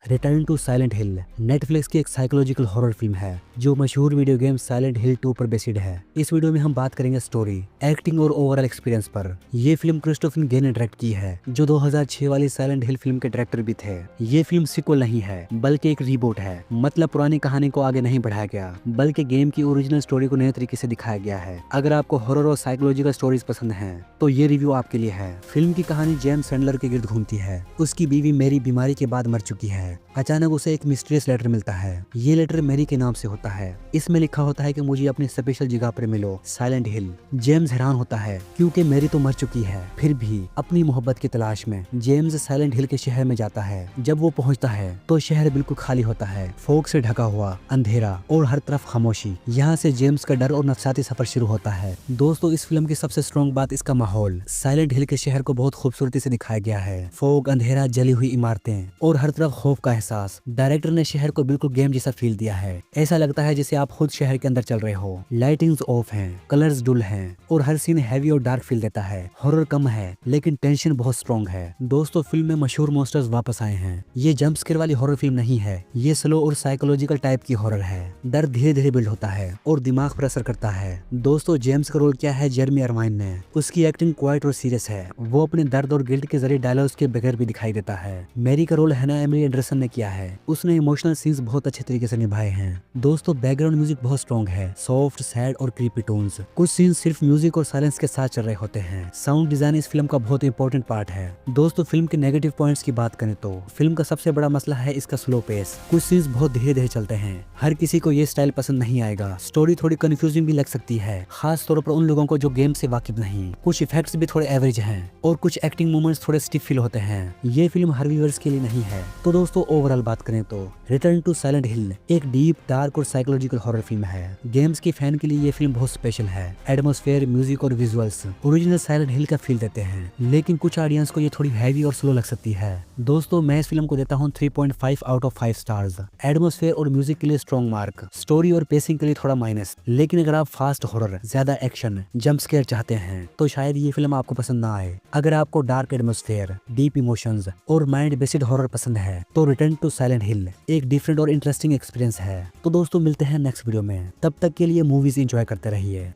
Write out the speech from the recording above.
Return to Silent Hill Netflix की एक psychological horror film है जो मशहूर वीडियो गेम साइलेंट हिल 2 पर बेस्ड है। इस वीडियो में हम बात करेंगे स्टोरी, एक्टिंग और ओवरऑल एक्सपीरियंस पर। ये फिल्म क्रिस्टोफर गे ने डायरेक्ट की है, जो 2006 वाली साइलेंट हिल फिल्म के डायरेक्टर भी थे। ये फिल्म सीक्वल नहीं है बल्कि एक रीबूट है, मतलब पुरानी कहानी को आगे नहीं बढ़ाया गया बल्कि गेम की ओरिजिनल स्टोरी को नए तरीके से दिखाया गया है। अगर आपको हॉरर और साइकोलॉजिकल स्टोरीज पसंद हैं तो ये रिव्यू आपके लिए है। फिल्म की कहानी जेम्स सैंडलर के गिर्द घूमती है। उसकी बीवी मैरी बीमारी के बाद मर चुकी है। अचानक उसे एक मिस्टीरियस लेटर मिलता है। ये लेटर मैरी के नाम से होता है। इसमें लिखा होता है कि मुझे अपनी स्पेशल जगह पर मिलो, साइलेंट हिल। जेम्स हैरान होता है क्योंकि मैरी तो मर चुकी है। फिर भी अपनी मोहब्बत की तलाश में जेम्स साइलेंट हिल के शहर में जाता है। जब वो पहुंचता है तो शहर बिल्कुल खाली होता है, फॉग से ढका हुआ, अंधेरा और हर तरफ खामोशी। यहाँ से जेम्स का डर और नफसाती सफर शुरू होता है। दोस्तों, इस फिल्म की सबसे स्ट्रॉन्ग बात इसका माहौल। साइलेंट हिल के शहर को बहुत खूबसूरती से दिखाया गया है। फॉग, अंधेरा, जली हुई इमारतें और हर तरफ खौफ का एहसास। डायरेक्टर ने शहर को बिल्कुल गेम जैसा फील दिया है। ऐसा लगता है जैसे आप खुद शहर के अंदर चल रहे हो। लाइटिंग्स ऑफ हैं, कलर्स डुल हैं और हर सीन हैवी और डार्क फील देता है। हॉरर कम है लेकिन टेंशन बहुत स्ट्रॉन्ग है। दोस्तों, फिल्म में मशहूर मॉन्स्टर्स वापस आए हैं। ये जंप स्केयर वाली हॉरर फिल्म नहीं है, ये स्लो और साइकोलॉजिकल टाइप की हॉरर है। डर धीरे धीरे बिल्ड होता है और दिमाग पर असर करता है। दोस्तों, जेम्स का रोल क्या है जेरेमी अरमाइन ने। उसकी एक्टिंग क्वाइट और सीरियस है। वो अपने दर्द और गिल्ट के जरिए डायलॉग्स के बगैर भी दिखाई देता है। मैरी का रोल हैना एमिली एंडरसन ने किया है। उसने इमोशनल सीन्स बहुत अच्छे तरीके से निभाए हैं। दोस्तों, बैकग्राउंड म्यूजिक बहुत स्ट्रॉन्ग है, सॉफ्ट, सैड और क्रीपी टोन्स। कुछ सीन्स सिर्फ म्यूजिक और साइलेंस के साथ चल रहे होते हैं। साउंड डिजाइन इस फिल्म का बहुत इंपॉर्टेंट पार्ट है। दोस्तों, फिल्म के नेगेटिव पॉइंट्स की बात करें तो फिल्म का सबसे बड़ा मसला है इसका स्लो पेस। कुछ सीन्स बहुत धीरे धीरे चलते हैं। हर किसी को ये स्टाइल पसंद नहीं आएगा। स्टोरी थोड़ी कंफ्यूजिंग भी लग सकती है, खास तौर पर उन लोगों को जो गेम से वाकिफ नहीं। कुछ इफेक्ट्स भी थोड़े एवरेज हैं और कुछ एक्टिंग मोमेंट्स थोड़े स्टिफ फील होते हैं। ये फिल्म हर व्यूअर्स के लिए नहीं है। तो दोस्तों, ओवरऑल बात करें तो रिटर्न टू साइलेंट हिल एक डीप, डार्क और साइकोलॉजिकल हॉरर फिल्म है। गेम्स के फैन के लिए ये फिल्म बहुत स्पेशल है। एटमॉस्फेयर, म्यूजिक और विजुअल्स ओरिजिनल साइलेंट हिल का फील देते हैं, लेकिन कुछ ऑडियंस को ये थोड़ी हैवी और स्लो लग सकती है। दोस्तों, मैं इस फिल्म को देता हूँ 3.5 आउट ऑफ 5 स्टार्स। एटमॉस्फेयर और म्यूजिक के लिए स्ट्रॉन्ग मार्क, स्टोरी और पेसिंग के लिए थोड़ा माइनस। लेकिन अगर आप फास्ट हॉरर, ज्यादा एक्शन, जंप स्केयर चाहते हैं तो शायद ये फिल्म आपको पसंद ना आए। अगर आपको डार्क एटमॉस्फेयर, डीप इमोशंस और माइंड बेस्ड हॉरर पसंद है तो रिटर्न टू साइलेंट हिल एक डिफरेंट और इंटरेस्टिंग एक्सपीरियंस है। तो दोस्तों, मिलते हैं नेक्स्ट वीडियो में। तब तक के लिए मूवीज एंजॉय करते रहिए।